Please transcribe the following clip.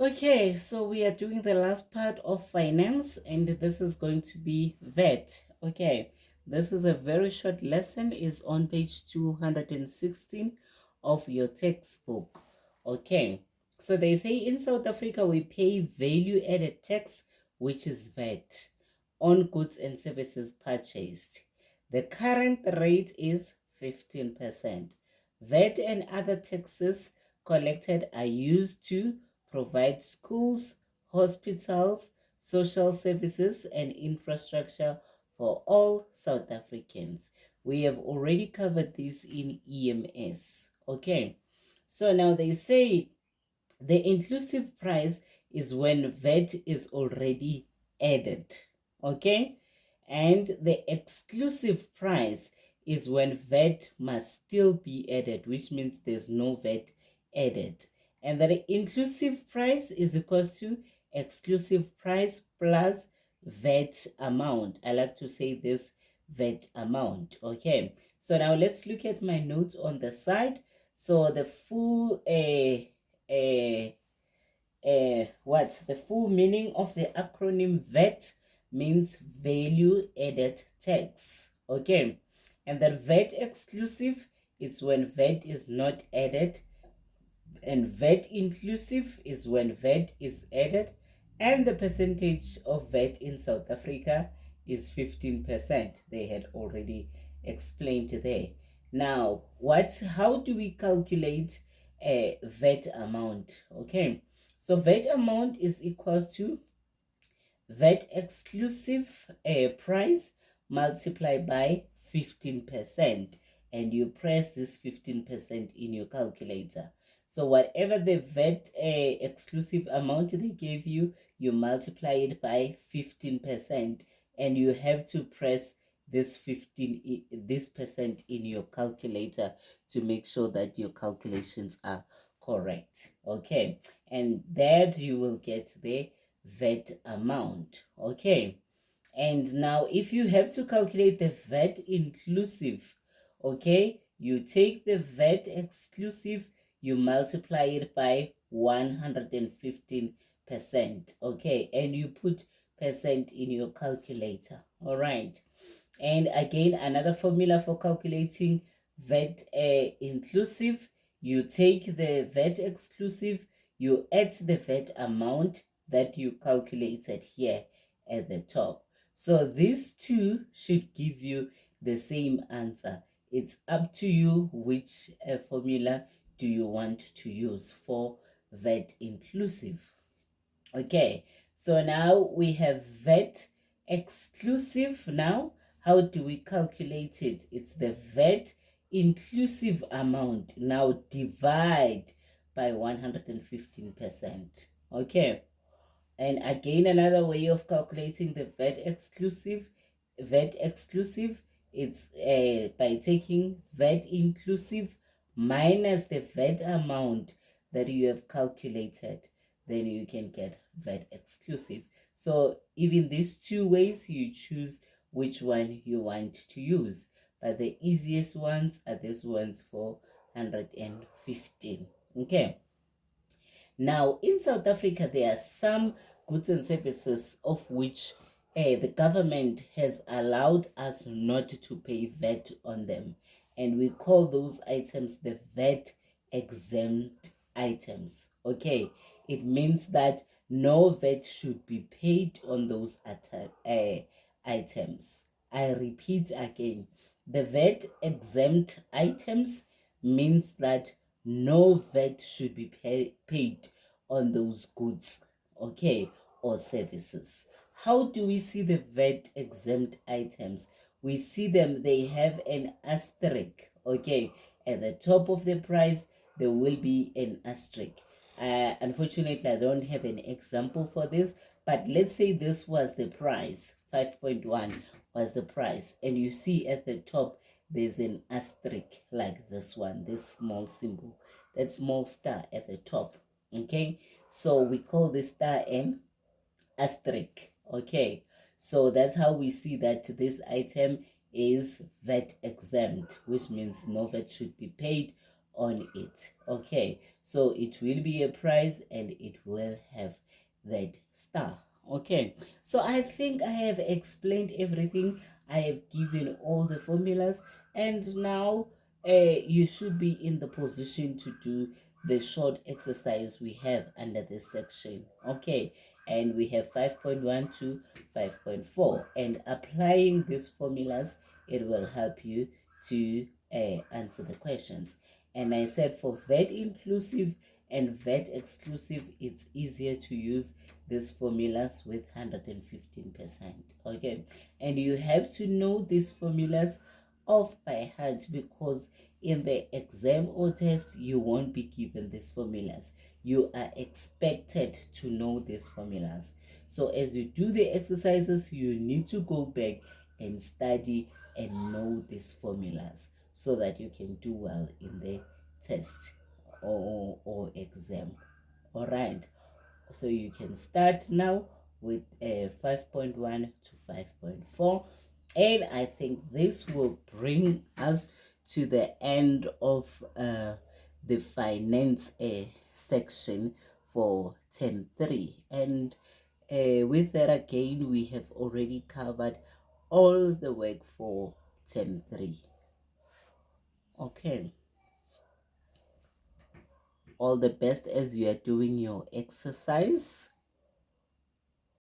Okay, so we are doing the last part of finance, and this is going to be VAT. Okay, this is a very short lesson, is on page 216 of your textbook. Okay, so they say in South Africa we pay value added tax, which is VAT, on goods and services purchased. The current rate is 15%. VAT and other taxes collected are used to provide schools, hospitals, social services, and infrastructure for all South Africans. We have already covered this in EMS. Okay, so now they say the inclusive price is when VAT is already added. Okay, and the exclusive price is when VAT must still be added, which means there's no VAT added. And the inclusive price is equals to exclusive price plus VAT amount. I like to say this VAT amount. Okay, so now let's look at my notes on the side. So the full what's the full meaning of the acronym VAT? Means value added tax. Okay, and the VAT exclusive, it's when VAT is not added, and VAT inclusive is when VAT is added, and the percentage of VAT in South Africa is 15%. They had already explained there. Now, how do we calculate a VAT amount? Okay, so VAT amount is equals to VAT exclusive price multiplied by 15%, and you press this 15% in your calculator. So whatever the VAT exclusive amount they gave you, you multiply it by 15%, and you have to press this percent in your calculator to make sure that your calculations are correct. Okay, and that you will get the VAT amount. Okay, and now if you have to calculate the VAT inclusive, okay, you take the VAT exclusive, you multiply it by 115%. Okay, and you put percent in your calculator. All right, and again, another formula for calculating VAT inclusive, you take the VAT exclusive, you add the VAT amount that you calculated here at the top. So these two should give you the same answer. It's up to you which formula do you want to use for VAT inclusive. Okay, so now we have VAT exclusive. Now, how do we calculate it? It's the VAT inclusive amount. Now divide by 115%. Okay, and again, another way of calculating the VAT exclusive, it's by taking VAT inclusive minus the VAT amount that you have calculated, then you can get VAT exclusive. So even these two ways, you choose which one you want to use. But the easiest ones are these ones for 115. Okay. Now, in South Africa, there are some goods and services of which the government has allowed us not to pay VAT on them. And we call those items the VAT exempt items. Okay, it means that no VAT should be paid on those items. I repeat again, the VAT exempt items means that no VAT should be paid on those goods, okay, or services. How do we see the VAT exempt items? We see them, they have an asterisk, okay, at the top of the price there will be an asterisk. Unfortunately, I don't have an example for this, but let's say this was the price, 5.1 was the price, and you see at the top there's an asterisk like this one, this small symbol, that small star at the top. Okay, so we call this star an asterisk. Okay, so that's how we see that this item is VAT exempt, which means no VAT should be paid on it. Okay, so it will be a prize and it will have that star. Okay, so I think I have explained everything. I have given all the formulas, and now you should be in the position to do the short exercise we have under this section. Okay, and we have 5.1 to 5.4, and applying these formulas, it will help you to answer the questions. And I said for VAT inclusive and VAT exclusive, it's easier to use these formulas with 115%. Okay, and you have to know these formulas off by heart, because in the exam or test you won't be given these formulas. You are expected to know these formulas. So as you do the exercises, you need to go back and study and know these formulas so that you can do well in the test or exam. All right, so you can start now with 5.1 to 5.4, and I think this will bring us to the end of the finance section for term 3. And with that, again, we have already covered all the work for term 3. Okay, all the best as you are doing your exercise.